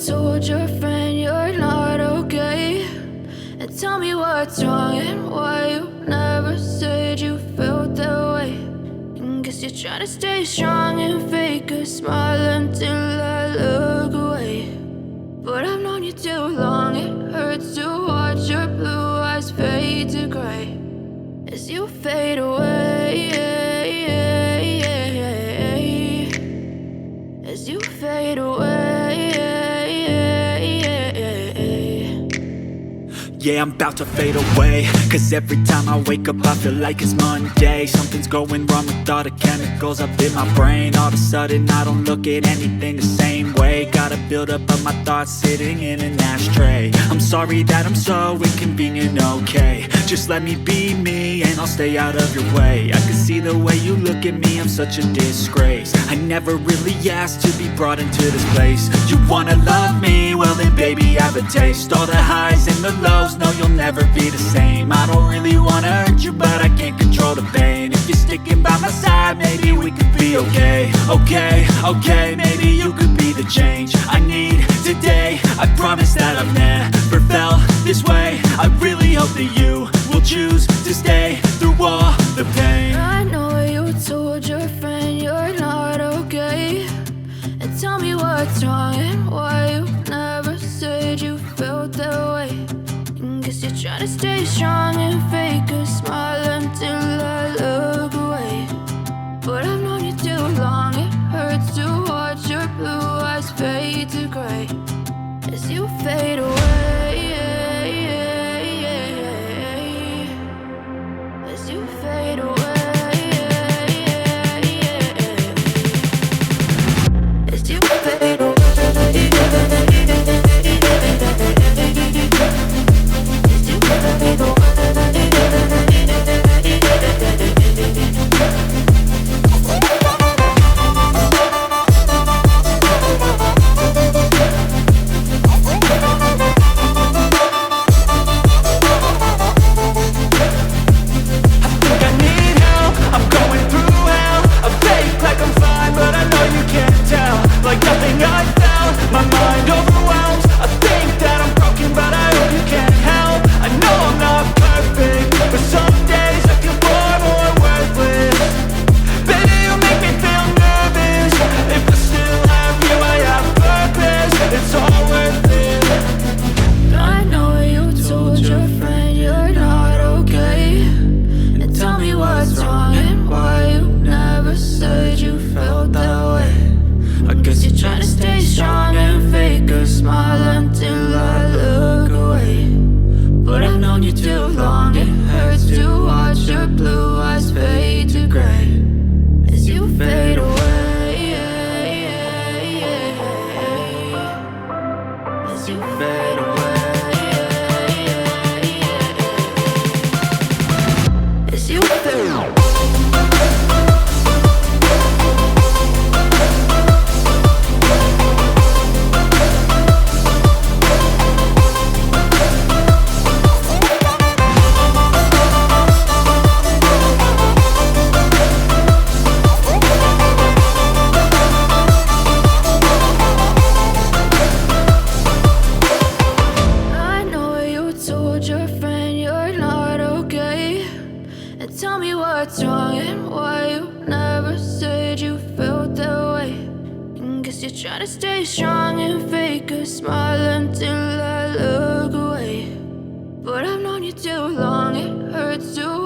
told your friend you're not okay. And tell me what's wrong and why you never said you felt that way. And guess you're trying to stay strong and fake a smile until I look away. But I've known you too long, it hurts to watch your blue eyes fade to gray as you fade away, as you fade away. Yeah, I'm about to fade away, cause every time I wake up I feel like it's Monday. Something's going wrong with all the chemicals up in my brain. All of a sudden I don't look at anything the same way. Got a buildup of my thoughts sitting in an ashtray. I'm sorry that I'm so inconvenient, okay. Just let me be me and I'll stay out of your way. I can see the way you look at me, I'm such a disgrace. I never really asked to be brought into this place. You wanna love me? Well then baby have a taste. All the highs and the lows, no you'll never be the same. I don't really wanna hurt you but I can't control the pain. If you're sticking by my side maybe we could be okay. Okay, maybe you could be the change I need today. I promise that I've never felt this way. I really hope that you will choose to stay through all the pain. I know you told your friend you're not okay. And tell me what's wrong and why you never said you felt that way. And guess you're trying to stay strong and fake a smile until I look away. But I've known you too long, it hurts to watch your blue eyes fade to gray as you fade away, as you fade away, as you fade away. Trying to stay strong and fake a smile until I look away. But I've known you too long, it hurts to